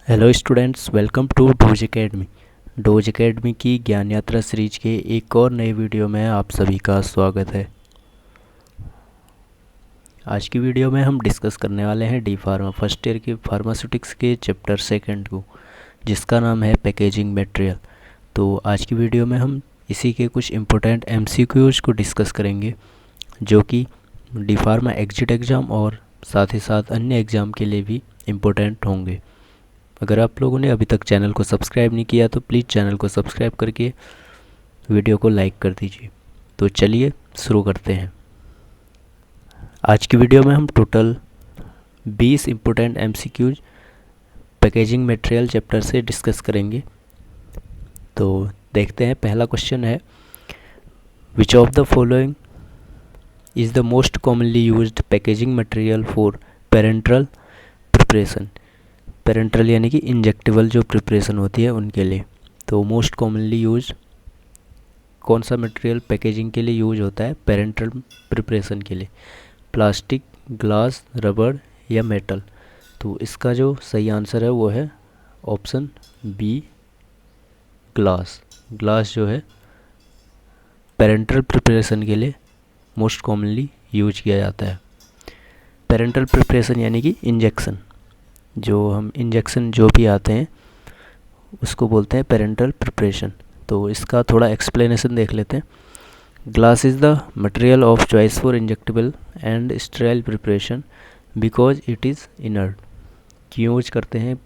Hello students, welcome to Doz academy की ज्ञान यात्रा सीरीज के एक और नए वीडियो में आप सभी का स्वागत है। आज की वीडियो में हम डिस्कस करने वाले हैं डी फार्मा फर्स्ट ईयर के फार्मास्यूटिक्स के चैप्टर सेकंड को, जिसका नाम है पैकेजिंग मटेरियल। तो आज की वीडियो में हम इसी के कुछ इम्पोर्टेंट एमसीक्यूज को डिस्कस करेंगे, जो कि डी फार्मा एग्जिट एग्ज़ाम और साथ ही साथ अन्य एग्ज़ाम के लिए भी इम्पोर्टेंट होंगे। अगर आप लोगों ने अभी तक चैनल को सब्सक्राइब नहीं किया तो प्लीज़ चैनल को सब्सक्राइब करके वीडियो को लाइक कर दीजिए। तो चलिए शुरू करते हैं। आज की वीडियो में हम total 20 important MCQs packaging material chapter से डिस्कस करेंगे। तो देखते हैं, पहला क्वेश्चन है, which of the following is the most commonly used packaging material for parenteral preparation. Parenteral यानी कि इंजेक्टेबल जो प्रिपरेशन होती है उनके लिए। तो मोस्ट कॉमनली यूज कौन सा मटेरियल पैकेजिंग के लिए यूज होता है पेरेंट्रल प्रिपरेशन के लिए? प्लास्टिक, ग्लास, रबड़ या मेटल? तो इसका जो सही आंसर है वो है ऑप्शन बी, ग्लास। ग्लास जो है पेरेंट्रल प्रिपरेशन के लिए मोस्ट कॉमनली यूज किया जाता है। पेरेंट्रल प्रिपरेशन यानी कि इंजेक्शन, जो हम इंजेक्शन जो भी आते हैं उसको बोलते हैं पेरेंटल प्रिपरेशन। तो इसका थोड़ा एक्सप्लेनेशन देख लेते हैं। Glass is the material of choice for injectable and sterile preparation because it is inert. क्यों यूज करते हैं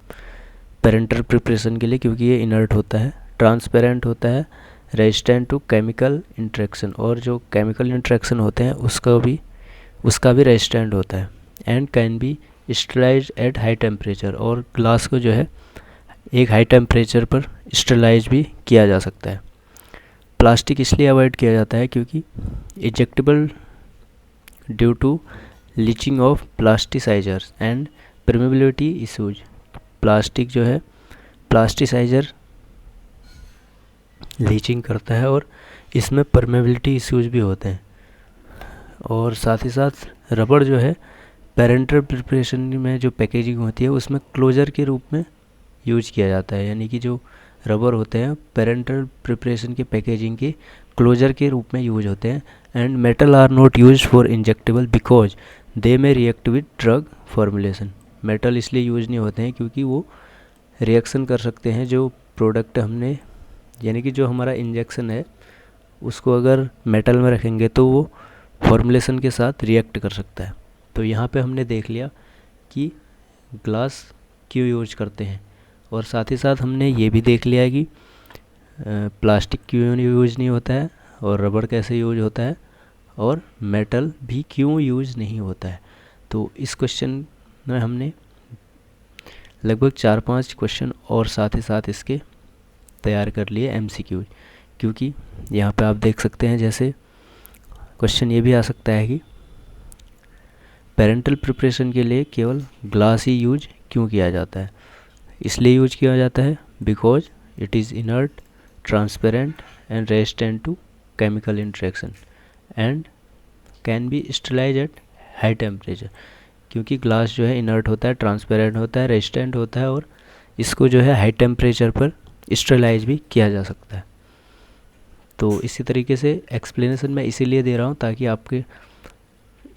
पेरेंटल प्रिपरेशन के लिए? क्योंकि ये इनर्ट होता है, ट्रांसपेरेंट होता है, रेजिस्टेंट टू केमिकल इंट्रैक्शन, और जो केमिकल इंट्रैक्शन होते हैं उसका भी रेजिस्टेंट होता है, and can be sterilise at high temperature. और ग्लास को जो है एक हाई टेम्परेचर पर स्टेलाइज भी किया जा सकता है। प्लास्टिक इसलिए अवॉइड किया जाता है क्योंकि injectable due to leaching of plasticizers and permeability issues. Plastic जो है प्लास्टिसाइजर लीचिंग करता है और इसमें परमेबिलिटी इशूज भी होते हैं। और साथ ही साथ रबड़ जो है पेरेंटल प्रिपरेशन में जो पैकेजिंग होती है उसमें क्लोजर के रूप में यूज किया जाता है, यानी कि जो रबर होते हैं पेरेंटल प्रिपरेशन के पैकेजिंग के क्लोजर के रूप में यूज होते हैं। And metal are not use for injectable because they may react with drug formulation. Metal इसलिए यूज नहीं होते हैं क्योंकि वो रिएक्शन कर सकते हैं जो प्रोडक्ट हमने, यानी कि जो हमारा इंजेक्शन है उसको अगर मेटल में रखेंगे तो वो फॉर्मुलेशन के साथ रिएक्ट कर सकता है। तो यहाँ पे हमने देख लिया कि ग्लास क्यों यूज करते हैं, और साथ ही साथ हमने ये भी देख लिया है कि प्लास्टिक क्यों यूज नहीं होता है, और रबड़ कैसे यूज होता है, और मेटल भी क्यों यूज नहीं होता है। तो इस क्वेश्चन में हमने लगभग 4-5 क्वेश्चन और साथ ही साथ इसके तैयार कर लिए एमसीक्यू। क्योंकि यहाँ पे आप देख सकते हैं, जैसे क्वेश्चन ये भी आ सकता है कि पेरेंटल प्रिपरेशन के लिए केवल ग्लास ही यूज क्यों किया जाता है? इसलिए यूज किया जाता है because it is inert, transparent and resistant to chemical interaction and can be sterilise at high temperature. क्योंकि ग्लास जो है इनर्ट होता है, ट्रांसपेरेंट होता है, रेजिस्टेंट होता है, और इसको जो है हाई टेम्परेचर पर स्टेलाइज भी किया जा सकता है। तो इसी तरीके से एक्सप्लेनेशन मैं इसीलिए दे रहा हूँ ताकि आपके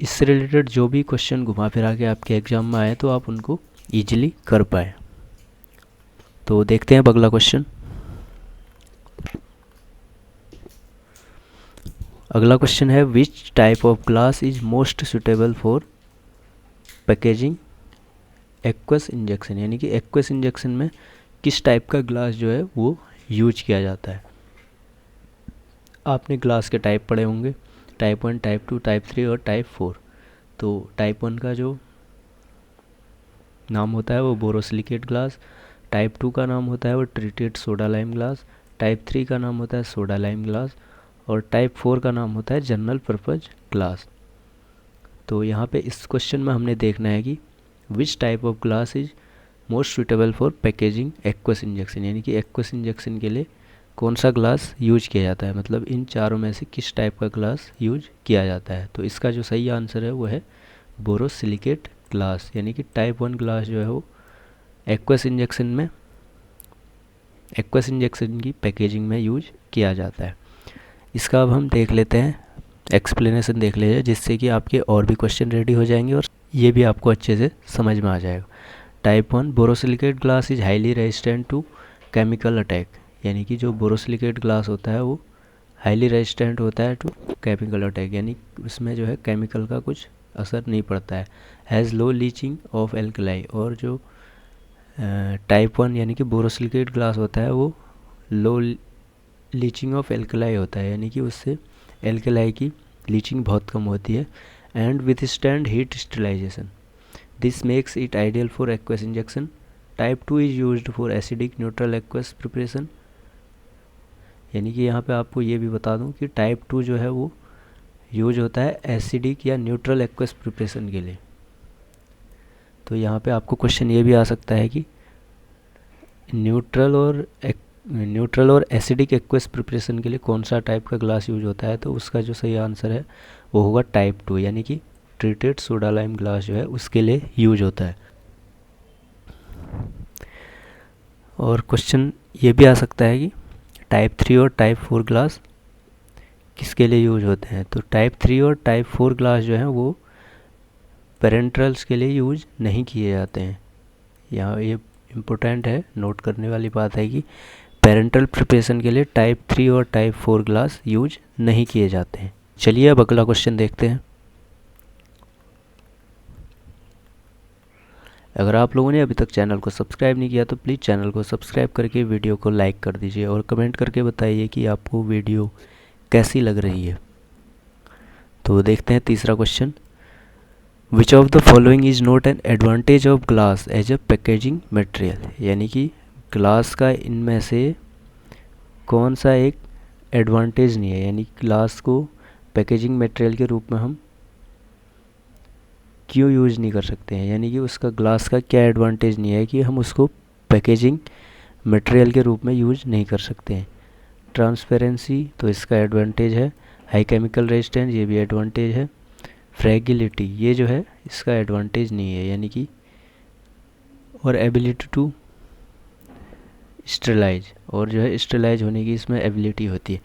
इससे रिलेटेड जो भी क्वेश्चन घुमा फिरा के आपके एग्ज़ाम में आए तो आप उनको ईजिली कर पाए। तो देखते हैं अगला क्वेश्चन। अगला क्वेश्चन है, which type of glass is most suitable for packaging aqueous injection. यानी कि एक्वस इंजेक्शन में किस टाइप का ग्लास जो है वो यूज किया जाता है? आपने ग्लास के टाइप पढ़े होंगे, टाइप 1, टाइप 2, टाइप 3 और टाइप 4। तो टाइप 1 का जो नाम होता है वो बोरोसिलिकेट ग्लास, टाइप 2 का नाम होता है वो treated soda lime glass, type 3 का नाम होता है सोडा लाइम ग्लास, और टाइप 4 का नाम होता है जनरल पर्पज ग्लास। तो यहाँ पे इस क्वेश्चन में हमने देखना है कि which type of glass is most suitable for packaging aqueous injection, यानी कि एक्वस इंजेक्शन के लिए कौन सा ग्लास यूज किया जाता है, मतलब इन चारों में से किस टाइप का ग्लास यूज किया जाता है। तो इसका जो सही आंसर है वो है बोरोसिलिकेट ग्लास, यानी कि टाइप 1 ग्लास जो है वो एक्वस इंजेक्शन की पैकेजिंग में यूज किया जाता है। इसका अब हम देख लेते हैं, एक्सप्लेनेशन देख लेते हैं, जिससे कि आपके और भी क्वेश्चन रेडी हो जाएंगे और ये भी आपको अच्छे से समझ में आ जाएगा। Type 1 borosilicate glass is highly resistant to chemical attack, यानी कि जो बोरोसिलिकेट ग्लास होता है वो हाईली रेजिस्टेंट होता है टू केमिकल अटैक, यानी उसमें जो है केमिकल का कुछ असर नहीं पड़ता है। Has low leaching of alkali, और जो टाइप 1 यानी कि बोरोसिलिकेट ग्लास होता है वो लो लीचिंग ऑफ एल्कलाई होता है, यानी कि उससे एल्कलाई की लीचिंग बहुत कम होती है। And withstand heat sterilisation, this makes it ideal for aqueous injection. Type 2 is used for acidic neutral aqueous preparation, यानी कि यहाँ पे आपको ये भी बता दूँ कि टाइप 2 जो है वो यूज होता है एसिडिक या न्यूट्रल एक्वस प्रिपरेशन के लिए। तो यहाँ पे आपको क्वेश्चन ये भी आ सकता है कि न्यूट्रल और एसिडिक एक्वस प्रिपरेशन के लिए कौन सा टाइप का ग्लास यूज होता है, तो उसका जो सही आंसर है वो होगा टाइप 2, यानी कि ट्रीटेड सोडा लाइम ग्लास जो है उसके लिए यूज होता है। और क्वेश्चन ये भी आ सकता है कि टाइप 3 और टाइप 4 ग्लास किसके लिए यूज होते हैं, तो टाइप 3 और टाइप 4 ग्लास जो हैं वो पेरेंट्रल्स के लिए यूज नहीं किए जाते हैं। यहाँ ये इम्पोर्टेंट है, नोट करने वाली बात है कि पेरेंटल प्रिपरेशन के लिए टाइप 3 और टाइप 4 ग्लास यूज नहीं किए जाते हैं। चलिए अब अगला क्वेश्चन देखते हैं। अगर आप लोगों ने अभी तक चैनल को सब्सक्राइब नहीं किया तो प्लीज़ चैनल को सब्सक्राइब करके वीडियो को लाइक कर दीजिए और कमेंट करके बताइए कि आपको वीडियो कैसी लग रही है। तो देखते हैं तीसरा question. Which of the following is not an advantage of glass as a packaging material, यानी कि ग्लास का इनमें से कौन सा एक एडवांटेज नहीं है, यानी ग्लास को पैकेजिंग मटेरियल के रूप में हम क्यों यूज़ नहीं कर सकते हैं, यानी कि उसका ग्लास का क्या एडवांटेज नहीं है कि हम उसको पैकेजिंग मटेरियल के रूप में यूज नहीं कर सकते हैं। ट्रांसपेरेंसी, तो इसका एडवांटेज है। हाई केमिकल रेजिस्टेंस, ये भी एडवांटेज है। फ्रेगिलिटी, ये जो है इसका एडवांटेज नहीं है, यानी कि और एबिलिटी टू स्टेरिलाइज, और जो है स्टेरिलाइज होने की इसमें एबिलिटी होती है।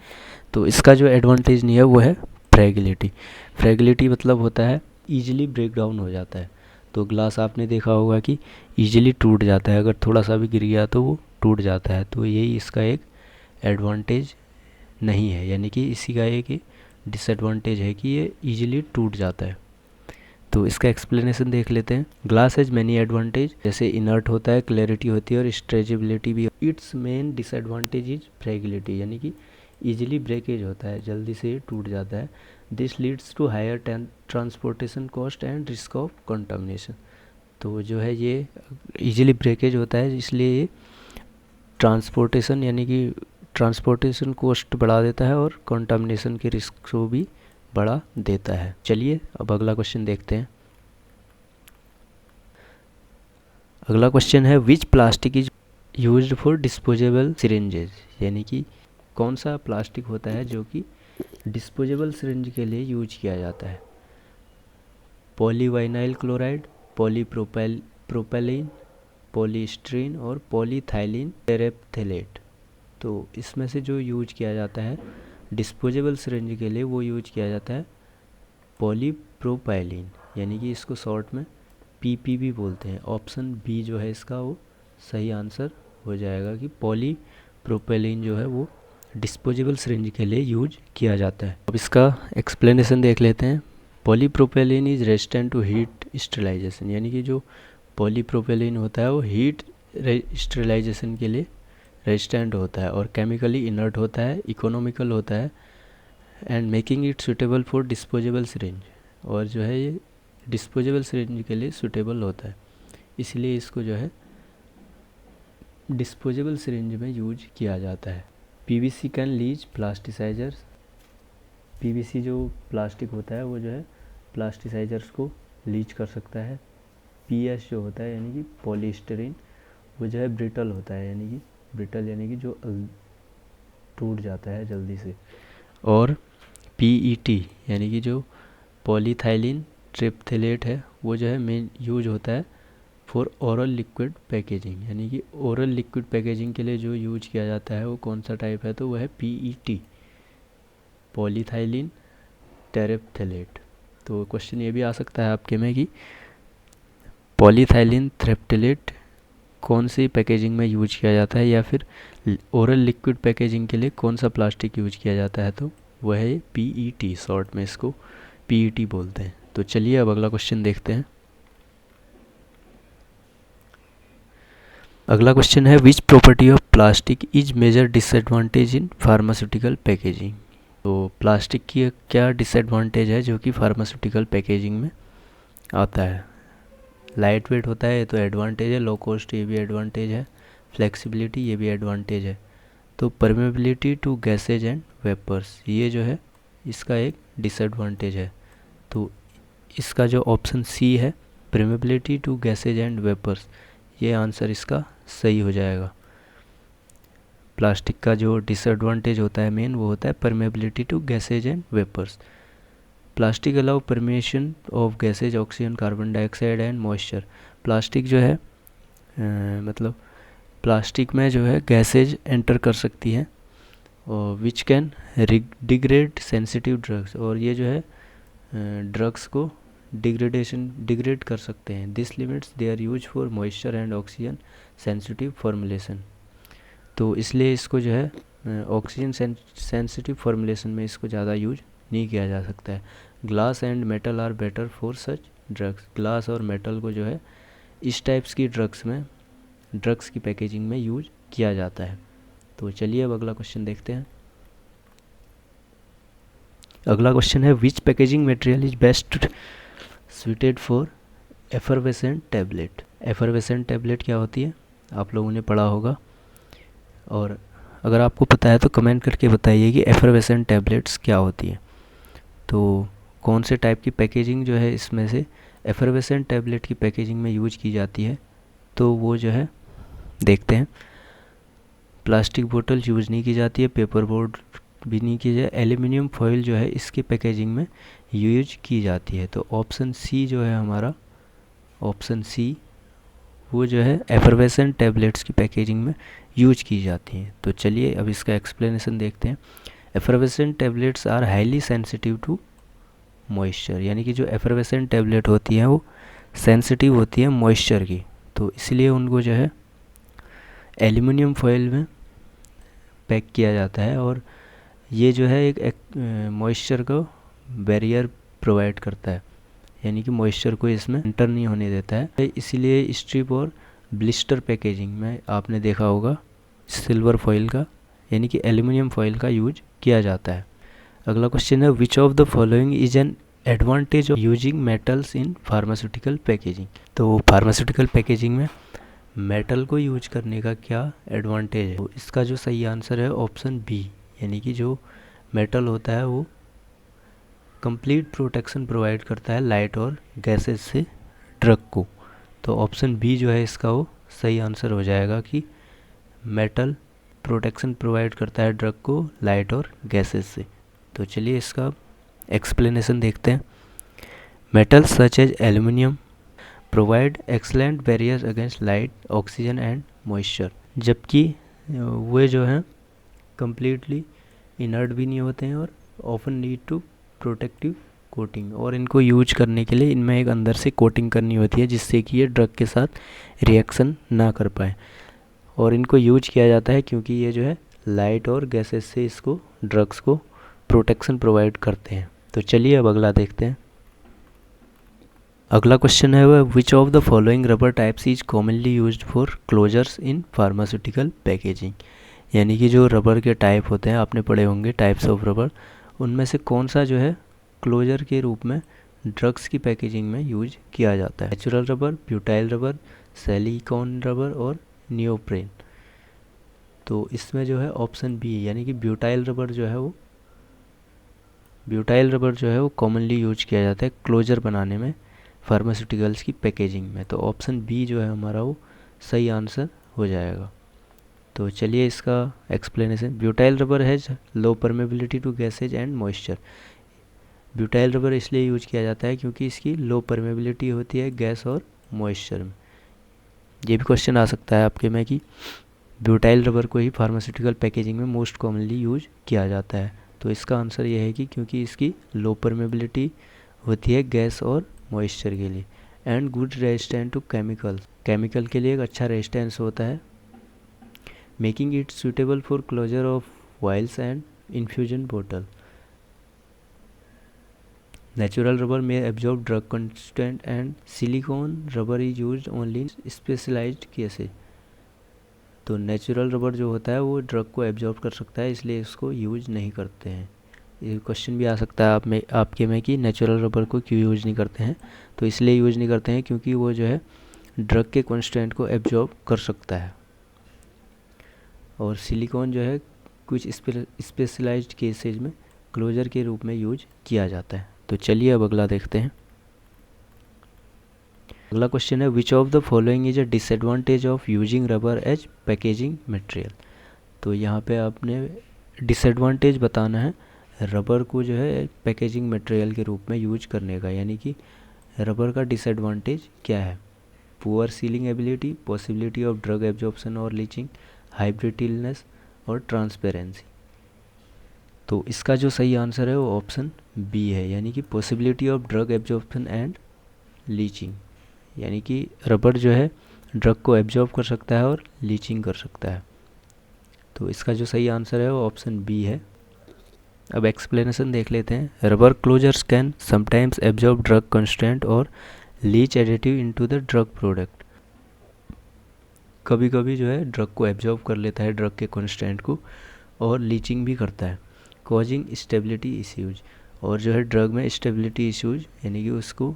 तो इसका जो एडवांटेज नहीं है वो है फ्रेगिलिटी। फ्रेगिलिटी मतलब होता है ईजिली ब्रेक डाउन हो जाता है। तो ग्लास आपने देखा होगा कि ईजिली टूट जाता है, अगर थोड़ा सा भी गिर गया तो वो टूट जाता है। तो यही इसका एक एडवांटेज नहीं है, यानी कि इसी का एक डिसएडवांटेज है कि ये ईजिली टूट जाता है। तो इसका एक्सप्लेनेशन देख लेते हैं। ग्लास हैज मैनी एडवांटेज, जैसे इनर्ट होता है, क्लैरिटी होती है और स्ट्रेचेबिलिटी भी। इट्स मेन डिसएडवांटेज इज फ्रेगिलिटी, यानी कि ईजिली ब्रेकेज होता है, जल्दी से टूट जाता है। This leads to higher transportation cost and risk of contamination. तो जो है ये ईजिली ब्रेकेज होता है, इसलिए ये ट्रांसपोर्टेशन यानी कि ट्रांसपोर्टेशन कॉस्ट बढ़ा देता है और कंटामिनेशन के रिस्क को भी बढ़ा देता है। चलिए अब अगला क्वेश्चन देखते हैं। अगला क्वेश्चन है which plastic is used for disposable syringes, यानी कि कौन सा प्लास्टिक होता है जो कि डिस्पोजेबल सिरिंज के लिए यूज किया जाता है। पॉलीवाइनाइल क्लोराइड, पॉलीप्रोपेलीन, पॉलीस्टीरीन और पॉलीथाइलिन टेरेप्थेलेट। तो इसमें से जो यूज किया जाता है डिस्पोजेबल सिरिंज के लिए वो यूज किया जाता है पॉलीप्रोपाइलिन, यानी कि इसको शॉर्ट में पीपी भी बोलते हैं। ऑप्शन बी जो है इसका वो सही आंसर हो जाएगा कि पॉलीप्रोपाइलिन जो है वो डिस्पोजेबल सिरिंज के लिए यूज किया जाता है। अब इसका एक्सप्लेनेशन देख लेते हैं। Polypropylene is resistant to heat sterilisation, यानी कि जो पॉलीप्रोपाइलिन होता है वो हीट स्टेरिलाइजेशन के लिए रेजिस्टेंट होता है और केमिकली इनर्ट होता है, इकोनॉमिकल होता है and making it suitable for disposable syringe, और जो है ये डिस्पोजेबल सिरिंज के लिए सूटेबल होता है, इसलिए इसको जो है डिस्पोजेबल सिरिंज में यूज किया जाता है। PVC can leach plasticisers, PVC जो प्लास्टिक होता है वो जो है प्लास्टिसाइजर्स को लीच कर सकता है। पीएस जो होता है यानी कि पॉलीस्टीरीन, वो जो है ब्रिटल होता है, यानी कि ब्रिटल यानी कि जो टूट जाता है जल्दी से। और पीईटी यानी कि जो पॉलीथाइलिन ट्रिप्थेलेट है वो जो है मेन यूज होता है फॉर ओरल लिक्विड पैकेजिंग, यानी कि ओरल लिक्विड पैकेजिंग के लिए जो यूज किया जाता है वो कौन सा टाइप है, तो वह है PET, पॉलीथाइलिन टेरेप्थेलेट। तो क्वेश्चन ये भी आ सकता है आपके में कि पॉलीथाइलिन थ्रेप्टेलेट कौन सी पैकेजिंग में यूज किया जाता है, या फिर ओरल लिक्विड पैकेजिंग के लिए कौन सा प्लास्टिक यूज किया जाता है, तो वह है PET, शॉर्ट में इसको PET बोलते हैं। तो चलिए अब अगला क्वेश्चन देखते हैं। अगला क्वेश्चन है which property of plastic is major disadvantage in pharmaceutical packaging. तो प्लास्टिक की क्या डिसएडवांटेज है जो कि फार्मास्यूटिकल पैकेजिंग में आता है। लाइट वेट होता है, ये तो एडवांटेज है। लो कॉस्ट, ये भी एडवांटेज है। फ्लेक्सिबिलिटी, ये भी एडवांटेज है। तो permeability to gases and vapours, ये जो है इसका एक डिसएडवांटेज है। तो इसका जो ऑप्शन सी है, permeability to gases and vapours, ये आंसर इसका सही हो जाएगा। प्लास्टिक का जो डिसएडवांटेज होता है मेन, वो होता है permeability to gases and vapours. Plastic allow permeation of gases, oxygen, carbon dioxide and moisture. Plastic जो है मतलब प्लास्टिक में जो है गैसेज एंटर कर सकती हैं और which can degrade sensitive drugs, और ये जो है ड्रग्स को डिग्रेड कर सकते हैं। This limits their use for moisture and oxygen sensitive formulation. तो इसलिए इसको जो है ऑक्सीजन सेंसिटिव फॉर्मुलेशन में इसको ज़्यादा यूज नहीं किया जा सकता है। Glass and metal are better for such drugs. Glass और मेटल को जो है इस टाइप्स की ड्रग्स की पैकेजिंग में यूज किया जाता है। तो चलिए अब अगला क्वेश्चन देखते हैं। अगला क्वेश्चन है which packaging material is best suited for effervescent tablet. Effervescent tablet क्या होती है, आप लोगों ने पढ़ा होगा, और अगर आपको पता है तो कमेंट करके बताइए कि एफरवेसेंट टैबलेट्स क्या होती है। तो कौन से टाइप की पैकेजिंग जो है इसमें से एफरवेसेंट टैबलेट की पैकेजिंग में यूज की जाती है, तो वो जो है देखते हैं। प्लास्टिक बोतल यूज़ नहीं की जाती है, पेपर बोर्ड भी नहीं की जाए, एल्यूमिनियम फॉइल जो है इसकी पैकेजिंग में यूज की जाती है। तो ऑप्शन सी जो है हमारा, ऑप्शन सी वो जो है एफरवेसेंट टैबलेट्स की पैकेजिंग में यूज की जाती हैं। तो चलिए अब इसका एक्सप्लेनेशन देखते हैं। Effervescent tablets are highly sensitive to moisture, यानी कि जो एफरवेसेंट टैबलेट होती हैं वो सेंसिटिव होती है मॉइस्चर की, तो इसलिए उनको जो है एल्यूमिनियम फॉइल में पैक किया जाता है, और ये जो है एक मॉइस्चर को बैरियर प्रोवाइड करता है, यानी कि मॉइस्चर को इसमें एंटर नहीं होने देता है। इसीलिए स्ट्रिप और ब्लिस्टर पैकेजिंग में आपने देखा होगा सिल्वर फॉइल का, यानी कि एल्यूमिनियम फॉइल का यूज किया जाता है। अगला क्वेश्चन है which of the following is an advantage of using metals in pharmaceutical packaging. तो फार्मास्यूटिकल पैकेजिंग में मेटल को यूज करने का क्या एडवांटेज है, तो इसका जो सही आंसर है ऑप्शन बी, यानी कि जो मेटल होता है वो कंप्लीट प्रोटेक्शन प्रोवाइड करता है लाइट और गैसेस से ड्रग को। तो ऑप्शन बी जो है इसका वो सही आंसर हो जाएगा कि मेटल प्रोटेक्शन प्रोवाइड करता है ड्रग को लाइट और गैसेस से। तो चलिए इसका एक्सप्लेनेशन देखते हैं। Metals such as aluminium provide excellent barriers against light, oxygen and moisture, जबकि वे जो हैं कम्प्लीटली इनर्ट भी नहीं होते हैं और often need to protective coating, और इनको यूज करने के लिए इनमें एक अंदर से कोटिंग करनी होती है जिससे कि ये ड्रग के साथ रिएक्शन ना कर पाए, और इनको यूज किया जाता है क्योंकि ये जो है लाइट और गैसेस से इसको ड्रग्स को प्रोटेक्शन प्रोवाइड करते हैं। तो चलिए अब अगला देखते हैं। अगला क्वेश्चन है वह विच of the following rubber types is commonly used for closures in pharmaceutical packaging, यानी कि जो रबर के टाइप होते हैं आपने पढ़े होंगे टाइप्स ऑफ रबर, उनमें से कौन सा जो है क्लोजर के रूप में ड्रग्स की पैकेजिंग में यूज किया जाता है। Natural rubber, butyl rubber, silicone rubber और नियोप्रेन। तो इसमें जो है ऑप्शन बी यानी कि ब्यूटाइल रबर जो है वो कॉमनली यूज किया जाता है क्लोजर बनाने में फार्मास्यूटिकल्स की पैकेजिंग में। तो ऑप्शन बी जो है हमारा वो सही आंसर हो जाएगा। तो चलिए इसका explanation. Butyl rubber has low permeability to gases and moisture. Butyl rubber इसलिए यूज किया जाता है क्योंकि इसकी लो परमेबिलिटी होती है गैस और मॉइस्चर में, ये भी क्वेश्चन आ सकता है आपके में कि ब्यूटाइल रबर को ही फार्मास्यूटिकल पैकेजिंग में मोस्ट कॉमनली यूज किया जाता है। तो इसका आंसर ये है कि क्योंकि इसकी लो परमेबिलिटी होती है गैस और मॉइस्चर के लिए, and good resistant to chemical के लिए एक अच्छा रेजिस्टेंस होता है, making it suitable for closure of vials and infusion बोतल। Natural rubber may absorb drug content and silicone rubber is used only in specialized cases। तो नेचुरल रबर जो होता है वो ड्रग को एब्जॉर्ब कर सकता है, इसलिए इसको यूज नहीं करते हैं। ये क्वेश्चन भी आ सकता है आपके में कि नेचुरल रबर को क्यों यूज नहीं करते हैं। तो इसलिए यूज नहीं करते हैं क्योंकि वो जो है ड्रग के कंस्टेंट को एब्जॉर्ब कर सकता है, और सिलिकॉन जो है कुछ स्पेशलाइज्ड केसेज में क्लोजर के रूप में यूज किया जाता है। तो चलिए अब अगला देखते हैं। अगला क्वेश्चन है which of the following is a disadvantage of using rubber as packaging material. तो यहाँ पे आपने डिसएडवांटेज बताना है रबर को जो है पैकेजिंग मटेरियल के रूप में यूज करने का, यानी कि रबर का डिसएडवांटेज क्या है। Poor ceiling ability, possibility of drug absorption और लीचिंग, हाइब्रिटिलनेस और ट्रांसपेरेंसी। तो इसका जो सही आंसर है वो ऑप्शन बी है, यानी कि possibility of drug absorption and leaching, यानी कि रबर जो है ड्रग को एब्जॉर्ब कर सकता है और लीचिंग कर सकता है। तो इसका जो सही आंसर है वो ऑप्शन बी है। अब एक्सप्लेनेशन देख लेते हैं। Rubber closures can sometimes absorb drug constant और leach additive into the drug product. कभी कभी जो है ड्रग को एब्जॉर्ब कर लेता है, ड्रग के कंस्टेंट को, और लीचिंग भी करता है, कॉजिंग स्टेबिलिटी इश्यूज, और जो है ड्रग में स्टेबिलिटी इश्यूज यानी कि उसको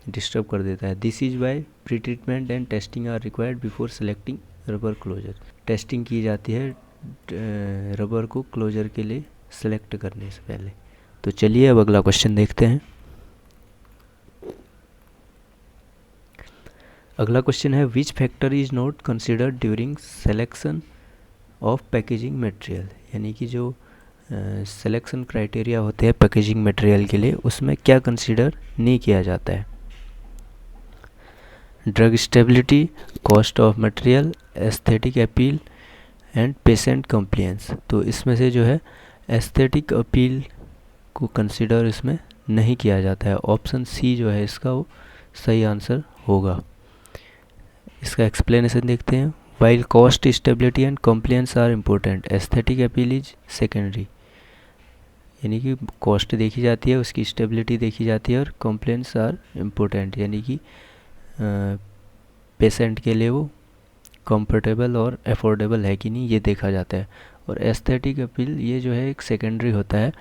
डिस्टर्ब कर देता है। This is why pre treatment and testing are required before selecting rubber closure. Testing की जाती है रबर को क्लोजर के लिए सेलेक्ट करने से पहले। तो चलिए अब अगला क्वेश्चन देखते हैं। अगला क्वेश्चन है which factor is not considered during selection of packaging material, यानी कि जो सिलेक्शन क्राइटेरिया होते हैं पैकेजिंग मटेरियल के लिए उसमें क्या कंसीडर नहीं किया जाता है। Drug stability, cost of material, aesthetic appeal and patient compliance. तो इसमें से जो है एस्थेटिक अपील को कंसीडर इसमें नहीं किया जाता है। ऑप्शन सी जो है इसका वो सही आंसर होगा। इसका एक्सप्लेनेशन देखते हैं। While cost, stability and compliance are important, aesthetic appeal is secondary, यानी कि कॉस्ट देखी जाती है, उसकी स्टेबिलिटी देखी जाती है, और कंप्लेंट्स आर इम्पोर्टेंट, यानी कि पेशेंट के लिए वो कंफर्टेबल और अफोर्डेबल है कि नहीं ये देखा जाता है। और एस्थेटिक अपील ये जो है एक सेकेंडरी होता है।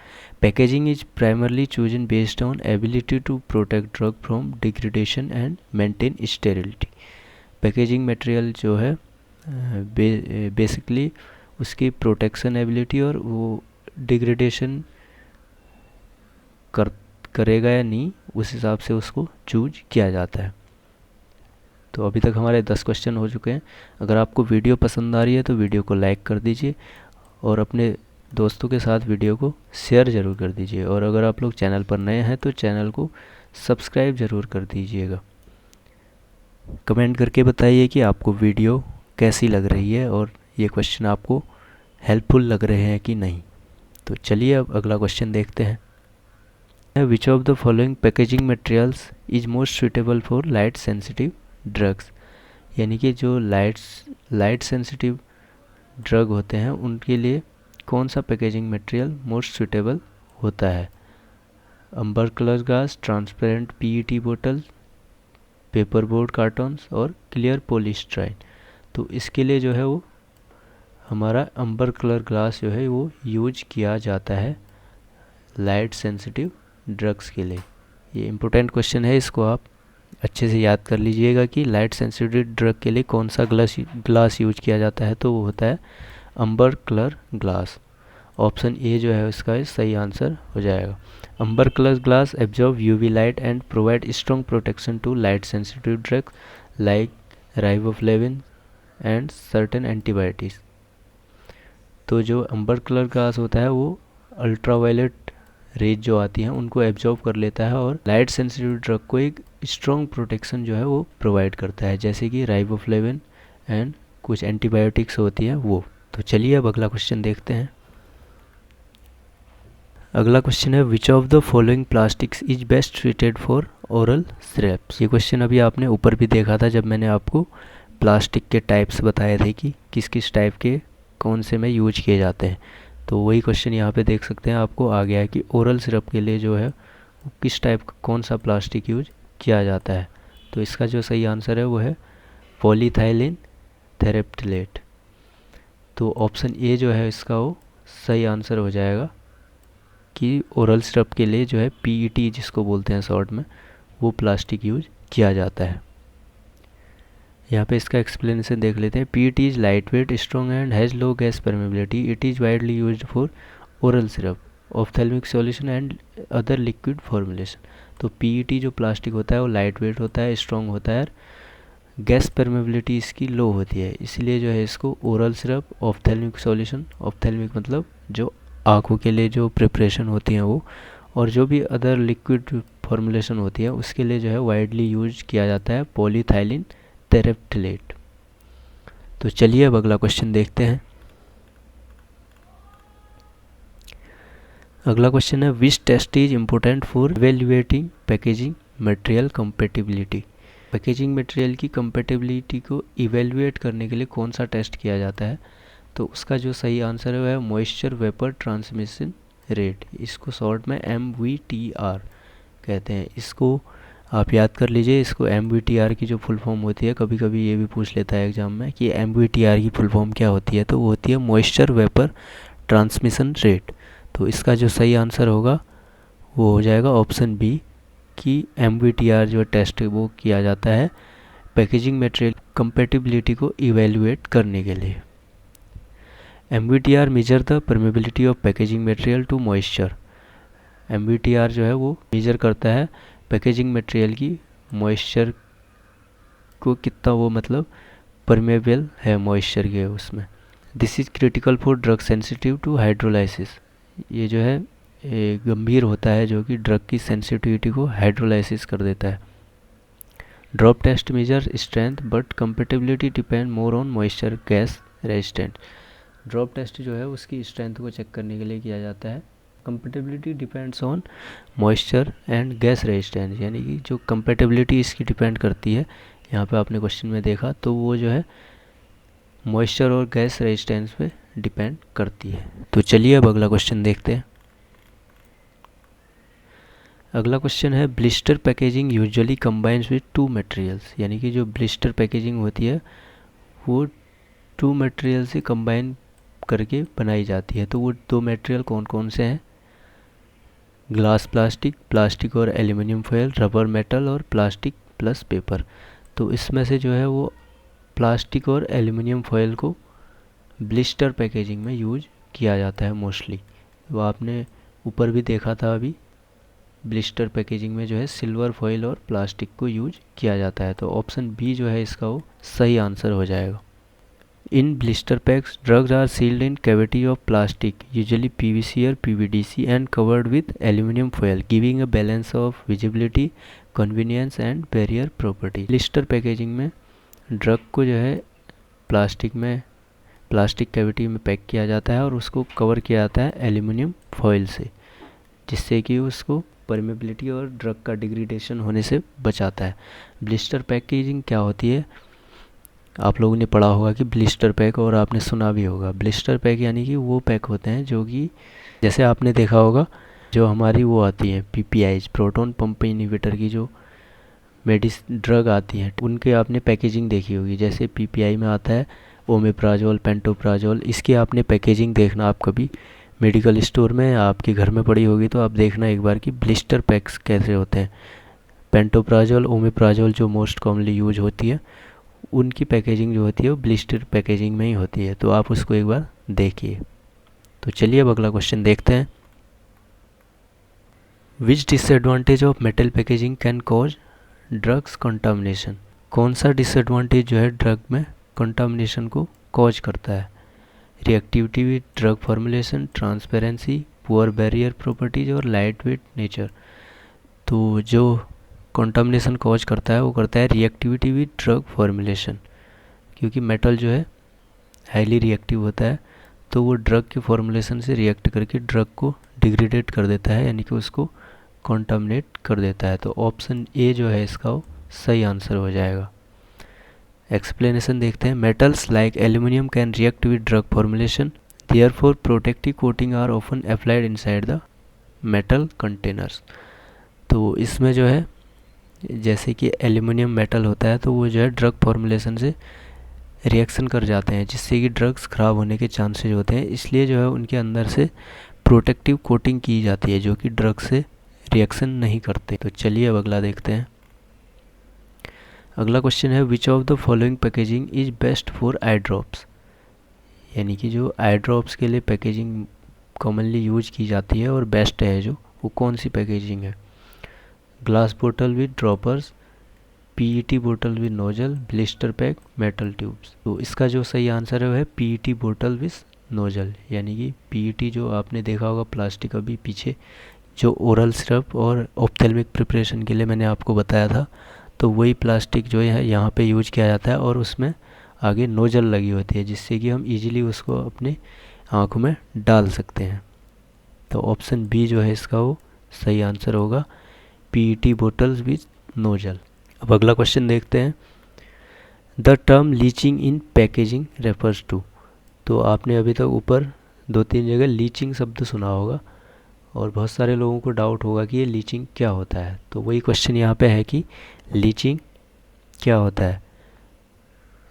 Packaging is primarily chosen based on ability to protect drug from degradation and maintain sterility. Packaging material जो है बेसिकली उसकी प्रोटेक्शन एबिलिटी और वो डिग्रेडेशन करेगा या नहीं उस हिसाब से उसको चूज किया जाता है। तो अभी तक हमारे 10 क्वेश्चन हो चुके हैं। अगर आपको वीडियो पसंद आ रही है तो वीडियो को लाइक कर दीजिए और अपने दोस्तों के साथ वीडियो को शेयर ज़रूर कर दीजिए, और अगर आप लोग चैनल पर नए हैं तो चैनल को सब्सक्राइब ज़रूर कर दीजिएगा। कमेंट करके बताइए कि आपको वीडियो कैसी लग रही है और ये क्वेश्चन आपको हेल्पफुल लग रहे हैं कि नहीं। तो चलिए अब अगला क्वेश्चन देखते हैं। विच of the following packaging materials is most suitable for light sensitive drugs, यानी कि जो लाइट सेंसिटिव ड्रग होते हैं उनके लिए कौन सा पैकेजिंग मटेरियल मोस्ट सुटेबल होता है। Amber colour glass, transparent PET बोतल, पेपर बोर्ड कार्टन्स और क्लियर पॉलीस्टाइरीन। तो इसके लिए जो है वो हमारा अम्बर कलर ग्लास जो है वो यूज किया जाता है लाइट सेंसिटिव ड्रग्स के लिए। ये इम्पोर्टेंट क्वेश्चन है, इसको आप अच्छे से याद कर लीजिएगा कि लाइट सेंसिटिव ड्रग के लिए कौन सा ग्लास यूज किया जाता है। तो वो होता है amber colour glass. Option A जो है उसका सही आंसर हो जाएगा। Amber colour glass absorb UV light and provide strong protection to light sensitive drugs like riboflavin and certain antibiotics. तो जो अम्बर कलर ग्लास होता है वो अल्ट्रावायलेट रेज जो आती हैं उनको एब्जॉर्ब कर लेता है और लाइट सेंसिटिव ड्रग को एक स्ट्रॉन्ग प्रोटेक्शन जो है वो प्रोवाइड करता है, जैसे कि राइबोफ्लेविन एंड कुछ एंटीबायोटिक्स होती हैं वो। तो चलिए अब अगला क्वेश्चन देखते हैं। अगला क्वेश्चन है which of the following plastics is best suited for oral syrups. ये क्वेश्चन अभी आपने ऊपर भी देखा था जब मैंने आपको प्लास्टिक के टाइप्स बताए थे कि किस किस टाइप के कौन से में यूज किए जाते हैं। तो वही क्वेश्चन यहाँ पे देख सकते हैं, आपको आ गया है कि ओरल सिरप के लिए जो है वो किस टाइप का कौन सा प्लास्टिक यूज किया जाता है। तो इसका जो सही आंसर है वो है पॉलीथाइलिन थेरेप्टिलेट। तो ऑप्शन ए जो है इसका वो सही आंसर हो जाएगा कि ओरल सिरप के लिए जो है पीईटी जिसको बोलते हैं शॉर्ट में, वो प्लास्टिक यूज किया जाता है। यहाँ पे इसका एक्सप्लेनेशन देख लेते हैं। PET is light weight, strong and has low gas permeability. It is widely used for oral syrup, ophthalmic solution and other liquid formulation. तो पीईटी जो प्लास्टिक होता है वो लाइट वेट होता है, स्ट्रॉन्ग होता है, गैस परमेबिलिटी इसकी लो होती है, इसलिए जो है इसको oral syrup, ophthalmic solution, ophthalmic मतलब जो आँखों के लिए जो प्रिपरेशन होती हैं वो, और जो भी अदर लिक्विड फॉर्मुलेशन होती है उसके लिए जो है वाइडली यूज किया जाता है पॉलीथाइलिन थेरेप्टिलेट। तो चलिए अब अगला क्वेश्चन देखते हैं। अगला क्वेश्चन है which test is important for evaluating packaging material compatibility. Packaging material की कंपेटिबिलिटी को इवेल्युएट करने के लिए कौन सा टेस्ट किया जाता है। तो उसका जो सही आंसर है वो है मॉइस्चर वेपर ट्रांसमिशन रेट, इसको शॉर्ट में MVTR कहते हैं। इसको आप याद कर लीजिए, इसको MVTR की जो फुल फॉर्म होती है, कभी कभी ये भी पूछ लेता है एग्जाम में कि MVTR की फुल फॉर्म क्या होती है, तो वो होती है मॉइस्चर वेपर ट्रांसमिशन रेट। तो इसका जो सही आंसर होगा वो हो जाएगा ऑप्शन बी कि MVTR जो टेस्ट है वो किया जाता है पैकेजिंग मटेरियल कंपेटिबिलिटी को इवेल्युएट करने के लिए। MVTR measure the permeability of packaging material to moisture. MVTR जो है वो मेजर करता है पैकेजिंग मटेरियल की मॉइस्चर को कितना वो मतलब परमेबल है मॉइस्चर के उसमें। This is critical for drug sensitive to hydrolysis. ये जो है गंभीर होता है जो कि ड्रग की सेंसिटिविटी को हाइड्रोलाइसिस कर देता है। Drop test measure strength but compatibility depend more on moisture gas resistant. Drop test जो है उसकी स्ट्रेंथ को चेक करने के लिए किया जाता है। Compatibility depends on moisture and gas resistance, यानी कि जो कंपेटिबिलिटी इसकी डिपेंड करती है, यहाँ पे आपने क्वेश्चन में देखा, तो वो जो है मॉइस्चर और गैस रेजिस्टेंस पे डिपेंड करती है। तो चलिए अब अगला क्वेश्चन देखते हैं। अगला क्वेश्चन है blister packaging usually combines with two materials, यानी कि जो ब्लिस्टर पैकेजिंग होती है वो टू मटेरियल से कंबाइन करके बनाई जाती है। तो वो दो मटेरियल कौन कौन से हैं? ग्लास प्लास्टिक, प्लास्टिक और एल्यूमिनियम फॉयल, रबर मेटल और प्लास्टिक प्लस पेपर। तो इसमें से जो है वो प्लास्टिक और एल्यूमिनियम फॉयल को ब्लिस्टर पैकेजिंग में यूज किया जाता है मोस्टली। वो आपने ऊपर भी देखा था अभी, ब्लिस्टर पैकेजिंग में जो है सिल्वर फॉयल और प्लास्टिक को यूज किया जाता है। तो ऑप्शन बी जो है इसका वो सही आंसर हो जाएगा। In blister packs, drugs are sealed in cavity of plastic, usually PVC or PVDC, and covered with aluminum foil, giving a balance of visibility, convenience and barrier property. Blister packaging में drug को जो है plastic cavity में pack किया जाता है और उसको कवर किया जाता है एल्यूमिनियम फॉइल से, जिससे कि उसको परमेबिलिटी और ड्रग का डिग्रेडेशन होने से बचाता है। ब्लिस्टर पैकेजिंग क्या होती है? आप लोगों ने पढ़ा होगा कि ब्लिस्टर पैक, और आपने सुना भी होगा। ब्लिस्टर पैक यानी कि वो पैक होते हैं जो कि जैसे आपने देखा होगा जो हमारी वो आती हैं PPIs, प्रोटॉन पंप इनहिबिटर की जो ड्रग आती हैं, उनके आपने पैकेजिंग देखी होगी। जैसे PPI में आता है ओमेप्राजोल, पेंटोप्राजोल, इसकी आपने पैकेजिंग देखना आप कभी मेडिकल स्टोर में आपके घर में पड़ी होगी तो आप देखना एक बार कि ब्लिस्टर पैक्स कैसे होते हैं। पेंटोप्राजोल, ओमेप्राजोल जो मोस्ट कॉमनली यूज होती है, उनकी पैकेजिंग जो होती है वो ब्लिस्टर पैकेजिंग में ही होती है। तो आप उसको एक बार देखिए। तो चलिए अब अगला क्वेश्चन देखते हैं। Which disadvantage of metal packaging can cause drugs contamination. कौन सा डिसएडवांटेज जो है ड्रग में कंटामिनेशन को कॉज करता है? Reactivity with drug formulation, transparency, poor barrier properties और लाइट वेट नेचर। तो जो कॉन्टामिनेशन कॉज करता है वो करता है रिएक्टिविटी विद ड्रग फॉर्मुलेशन, क्योंकि मेटल जो है हाईली रिएक्टिव होता है, तो वो ड्रग के फॉर्मुलेशन से रिएक्ट करके ड्रग को डिग्रेडेट कर देता है, यानी कि उसको कॉन्टामिनेट कर देता है। तो ऑप्शन ए जो है इसका वो सही आंसर हो जाएगा। एक्सप्लेनेशन देखते हैं। Metals like aluminium can react with drug formulation, therefore protective coating are often applied inside the metal containers. तो इसमें जो है जैसे कि एल्यूमिनियम मेटल होता है तो वो जो है ड्रग फॉर्मुलेशन से रिएक्शन कर जाते हैं, जिससे कि ड्रग्स ख़राब होने के चांसेस होते हैं, इसलिए जो है उनके अंदर से प्रोटेक्टिव कोटिंग की जाती है जो कि ड्रग से रिएक्शन नहीं करते। तो चलिए अब अगला देखते हैं। अगला क्वेश्चन है which of the following packaging is best for eye drops, यानी कि जो आई ड्रॉप्स के लिए पैकेजिंग कॉमनली यूज की जाती है और बेस्ट है जो, वो कौन सी पैकेजिंग है? ग्लास बोतल विद ड्रॉपर्स, पीईटी बोतल with nozzle, blister pack, metal tubes. तो इसका जो सही आंसर है वो है पीईटी बोतल विद नोजल, यानी कि पीईटी जो आपने देखा होगा प्लास्टिक अभी पीछे जो ओरल सिरप और ऑप्थेल्मिक प्रिपरेशन के लिए मैंने आपको बताया था, तो वही प्लास्टिक जो है यहाँ पे यूज किया जाता है और उसमें आगे नोजल लगी होती है, जिससे कि हम इजीली उसको अपने आँखों में डाल सकते हैं। तो ऑप्शन बी जो है इसका वो सही आंसर होगा, पीईटी बोटल्स विद नोजल। अब अगला क्वेश्चन देखते हैं। The term leaching in packaging refers to, तो आपने अभी तक ऊपर 2-3 जगह लीचिंग शब्द सुना होगा और बहुत सारे लोगों को डाउट होगा कि ये लीचिंग क्या होता है। तो वही क्वेश्चन यहाँ पे है कि लीचिंग क्या होता है?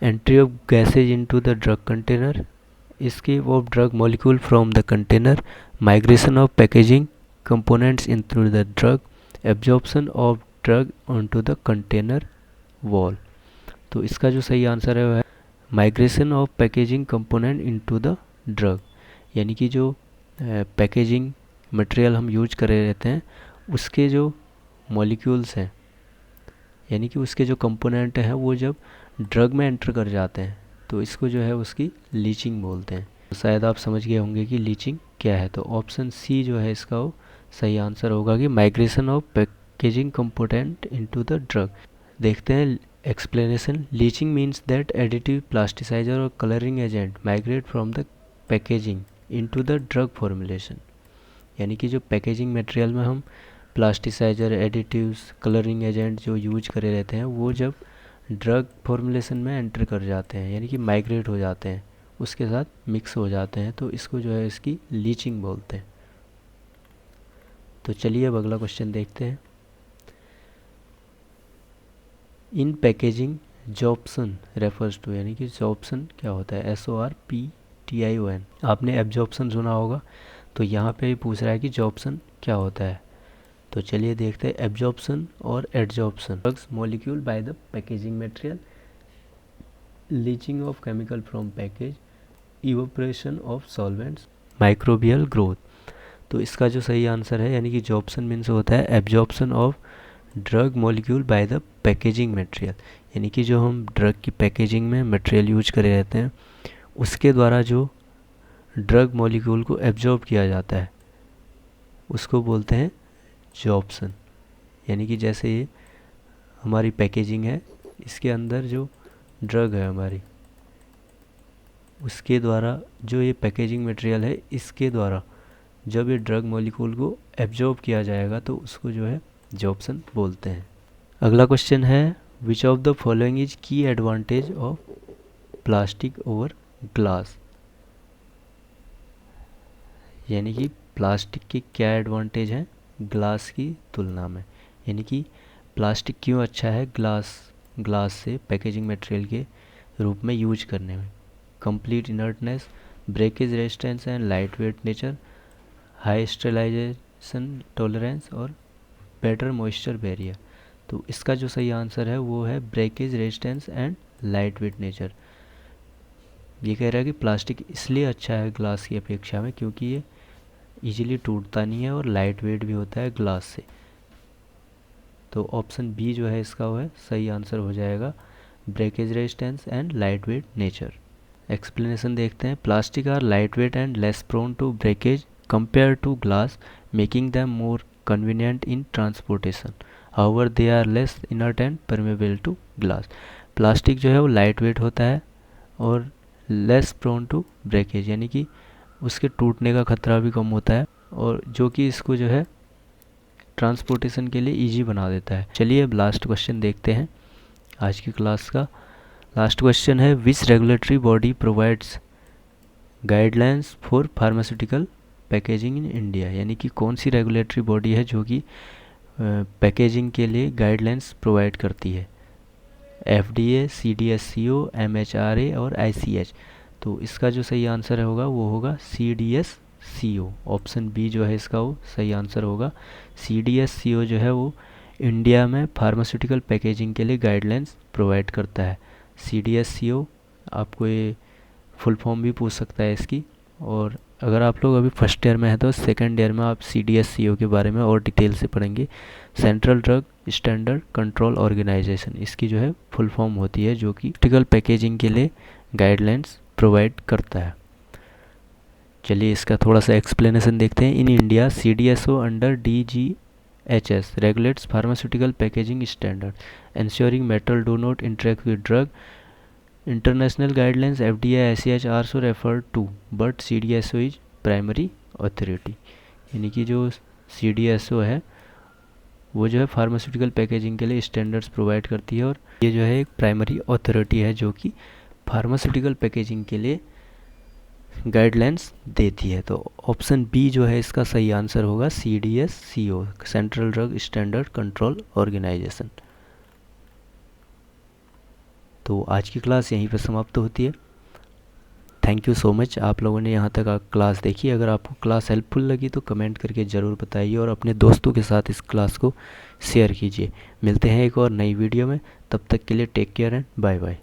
Entry of gases into the drug container, escape of drug molecule from the container, migration of packaging components into the drug, absorption of drug onto the container wall। तो इसका जो सही आंसर है वो है migration of packaging component into the drug, यानी कि जो पैकेजिंग मटेरियल हम यूज कर रहे रहते हैं उसके जो मॉलिक्यूल्स हैं, यानी कि उसके जो कंपोनेंट हैं वो जब ड्रग में एंटर कर जाते हैं तो इसको जो है उसकी लीचिंग बोलते हैं। तो शायद आप समझ गए होंगे कि लीचिंग क्या है। तो ऑप्शन सी जो है इसका वो सही आंसर होगा कि migration of packaging component into the drug. देखते हैं explanation. Leaching means that additive, plasticizer और colouring agent migrate from the packaging into the drug formulation, यानी कि जो पैकेजिंग मटेरियल में हम प्लास्टिसाइजर, एडिटिव्स, कलरिंग एजेंट जो यूज करे रहते हैं वो जब ड्रग फॉर्मुलेशन में एंटर कर जाते हैं, यानी कि माइग्रेट हो जाते हैं, उसके साथ मिक्स हो जाते हैं, तो इसको जो है इसकी लीचिंग बोलते हैं। तो चलिए अब अगला क्वेश्चन देखते हैं। इन पैकेजिंग जॉब्सन रेफर्स टू, यानी कि जॉब्सन क्या होता है? SORPTION। आपने एब्जॉर्प्शन सुना होगा, तो यहाँ पे भी पूछ रहा है कि जॉब्सन क्या होता है। तो चलिए देखते हैं एब्जॉर्प्शन और adsorption. Drugs molecule by the packaging material, leaching of chemical from package, evaporation of solvents, microbial growth. तो इसका जो सही आंसर है, यानी कि जॉब्सन मीन्स होता है absorption of drug molecule by the packaging material, यानी कि जो हम ड्रग की पैकेजिंग में मटेरियल यूज करे रहते हैं उसके द्वारा जो ड्रग मॉलिक्यूल को एब्जॉर्ब किया जाता है उसको बोलते हैं जॉब्सन। यानी कि जैसे ये हमारी पैकेजिंग है, इसके अंदर जो ड्रग है हमारी, उसके द्वारा जो ये पैकेजिंग मटेरियल है इसके द्वारा जब ये ड्रग मॉलिक्यूल को एब्जॉर्ब किया जाएगा तो उसको जो है जॉब्सन बोलते हैं। अगला क्वेश्चन है which of the following is key advantage of plastic over glass, यानी कि प्लास्टिक के क्या एडवांटेज हैं ग्लास की तुलना में, यानी कि प्लास्टिक क्यों अच्छा है ग्लास से पैकेजिंग मटेरियल के रूप में यूज करने में। Complete inertness, breakage resistance and light weight nature, high sterilisation tolerance और बेटर मॉइस्चर बैरियर। तो इसका जो सही आंसर है वो है breakage resistance and light weight nature. ये कह रहा है कि प्लास्टिक इसलिए अच्छा है ग्लास की अपेक्षा में क्योंकि ये इजीली टूटता नहीं है और लाइट वेट भी होता है ग्लास से। तो ऑप्शन बी जो है इसका वो है सही आंसर हो जाएगा, breakage resistance and light weight nature. Explanation देखते हैं। Plastic are light weight and less prone to breakage compare to glass, making them more convenient in transportation. However they are less inert and permeable to glass. Plastic जो है वो light weight होता है और less prone to breakage, यानी कि उसके टूटने का खतरा भी कम होता है, और जो कि इसको जो है ट्रांसपोर्टेशन के लिए इजी बना देता है। चलिए अब लास्ट क्वेश्चन देखते हैं आज की क्लास का। लास्ट क्वेश्चन है, which regulatory body provides guidelines for pharmaceutical packaging in India, यानी कि कौन सी रेगुलेटरी बॉडी है जो कि पैकेजिंग के लिए गाइडलाइंस प्रोवाइड करती है। FDA, CDSCO, MHRA और ICH। तो इसका जो सही आंसर होगा वो होगा CDSCO। ऑप्शन बी जो है इसका वो सही आंसर होगा। CDSCO जो है वो इंडिया में फार्मास्यूटिकल पैकेजिंग के लिए गाइडलाइंस प्रोवाइड करता है। CDSCO आपको ये फुल फॉर्म भी पूछ सकता है इसकी, और अगर आप लोग अभी फर्स्ट ईयर में हैं तो सेकंड ईयर में आप CDSCO के बारे में और डिटेल से पढ़ेंगे। Central drug standard control organisation इसकी जो है फुल फॉर्म होती है, जो कि फार्मास्यूटिकल पैकेजिंग के लिए गाइडलाइंस प्रोवाइड करता है। चलिए इसका थोड़ा सा एक्सप्लेनेशन देखते हैं। In India CDSO under DGHS regulates pharmaceutical packaging standard, ensuring metal do not interact with drug. International guidelines FDA, ICH are also referred to, but CDSO is primary authority। यानी कि जो CDSO है वो जो है pharmaceutical packaging के लिए standards provide करती है, और ये जो है एक प्राइमरी अथॉरिटी है जो कि फार्मास्यूटिकल पैकेजिंग के लिए गाइडलाइंस देती है। तो ऑप्शन बी जो है इसका सही आंसर होगा CDSCO, central drug standard control organisation. तो आज की क्लास यहीं पर समाप्त होती है। थैंक यू सो मच, आप लोगों ने यहाँ तक क्लास देखी। अगर आपको क्लास हेल्पफुल लगी तो कमेंट करके ज़रूर बताइए, और अपने दोस्तों के साथ इस क्लास को शेयर कीजिए। मिलते हैं एक और नई वीडियो में, तब तक के लिए take care and bye bye.